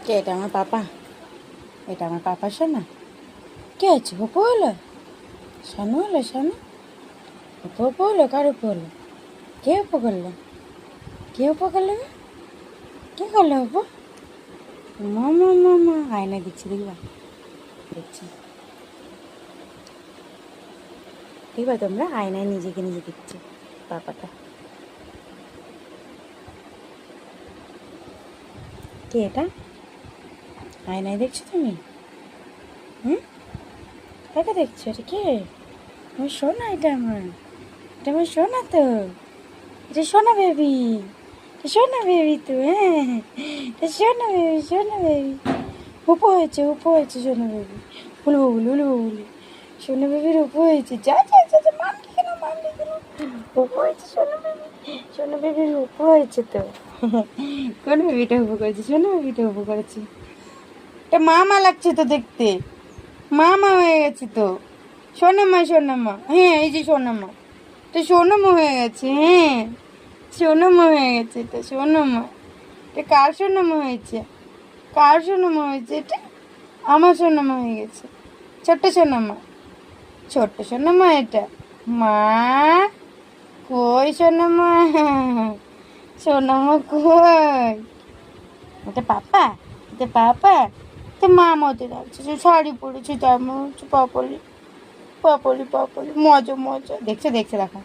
কে এটা? আমার পাপা? এটা আমার পাপা শোনা? কে আছে? উপো হলো? শানু হলো? শানু উপো হলো? কার উপো হলো? কে উপো করলো? কে উপো করলো? কে করলো উপো? মামা মামা আয়না দিচ্ছি, দেখবা? দেখছি, দেখবা তোমরা? আয়নায় নিজেকে নিজে দেখছে পাপাটা। কে এটা? আয়নায় দেখছো তুমি? হুম, কাকে দেখছো? এটা কে? আমার সোনা, এটা আমার, এটা আমার সোনা তো, এটা সোনা বেবি, এটা সোনা বেবি তো, হ্যাঁ এটা সোনা বেবি, সোনা বেবি। উপো হয়েছে, উপো হয়েছে সোনা বেবি। বলবো বলি, বলবো বলি, সোনা বেবির উপো হয়েছে। যা যা যা যা, মারলি কেন, মারলি কেন? উপো হয়েছে সোনা বেবি, সোনা বেবির উপো হয়েছে তো। কোন বেবিটা উপো করেছে? সোনা বেবিটা উপো করেছে। এটা মামা লাগছে তো দেখতে, মামা হয়ে গেছে তো। সোনামা, সোনামা, হ্যাঁ এই যে সোনামা, এটা সোনামা হয়ে গেছে, হ্যাঁ সোনামা হয়ে গেছে, এটা সোনামা। এটা কার সোনামা হয়েছে? কার সোনামা হয়েছে এটা? আমার সোনামা হয়ে গেছে, ছোট্ট সোনামা, ছোট্ট সোনামা এটা। মা কই সোনামা? সোনামা কই? এটা পাপা, এটা পাপা, তো মা মতো লাগছে, যে শাড়ি পরেছে তার মনে হচ্ছে পাপলি, পাপলি পাপলি। মজা মজা দেখছে, দেখছে, দেখো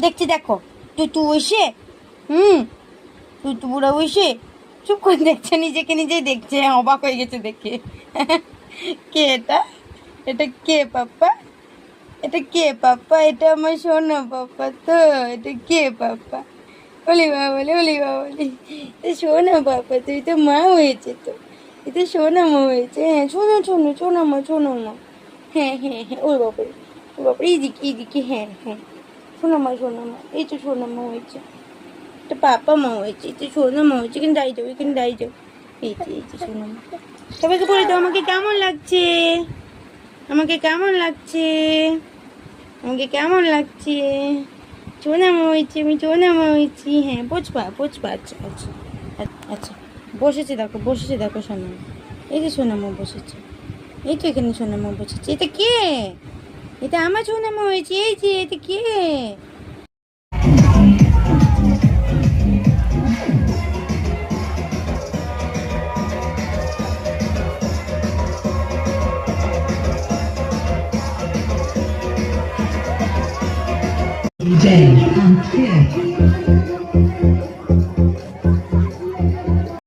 দেখছি, দেখো তুই তুই বসে, হুম, তুই তো বুড়া বসে চুপ করে দেখছে, নিজেকে নিজেই দেখছে, অবাক হয়ে গেছে দেখে। কে এটা? এটা কে পাপ্পা? এটা কে পাপ্পা? এটা আমার সোনা পাপ্পা তো। এটা কে পাপ্পা? ওলি বাবলি, ওলি বাবলি, সোনা পাপ্পা, তুই তো মা হয়েছে তো, এটা সোনা মা হয়েছে, হ্যাঁ শোনো শোনো, শোনা মা, শোনো মা, হ্যাঁ হ্যাঁ হ্যাঁ, ওই বাপরে, ওই বাপরে, এইদিকে এইদিকে, হ্যাঁ হ্যাঁ, শোনা মা, শোনা মা, এই তো সোনা মা হয়েছে, এটা পাপা মা হয়েছে, এই তো সোনা মা হয়েছে। এখানে দাঁড়িয়ে যাও, এখানে দাঁড়িয়ে যাও, এই তো সোনা মা। সবাইকে বলে দাও আমাকে কেমন লাগছে, আমাকে কেমন লাগছে, আমাকে কেমন লাগছে। সোনামা হয়েছে, আমি সোনামা হয়েছি, হ্যাঁ পোচপা পোচপা, আচ্ছা আচ্ছা আচ্ছা। বসেছে দেখো, বসেছে দেখো সোনামা, এই যে সোনামা বসেছে, এই তো এখানে সোনামা বসেছে। এটা কে? এটা আমার সোনামা হয়েছে, এই যে এটা কে? Day and fear.